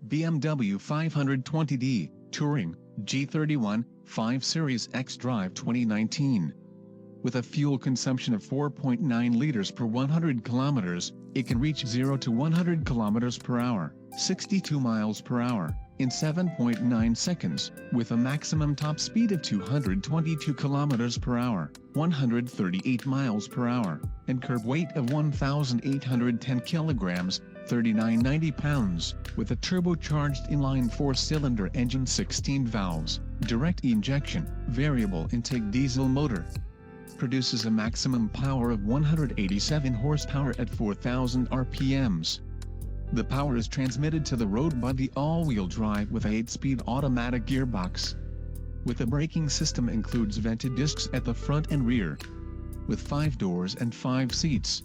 BMW 520d, Touring, G31, 5 Series xDrive 2019. With a fuel consumption of 4.9 liters per 100 kilometers, it can reach 0 to 100 kilometers per hour, 62 miles per hour, in 7.9 seconds, with a maximum top speed of 222 kilometers per hour, 138 miles per hour, and curb weight of 1,810 kilograms, 3990 pounds, with a turbocharged inline 4-cylinder engine, 16 valves, direct injection, variable intake diesel motor. Produces a maximum power of 187 horsepower at 4,000 RPMs. The power is transmitted to the road by the all-wheel drive with a 8-speed automatic gearbox. With the braking system includes vented discs at the front and rear. With 5 doors and 5 seats.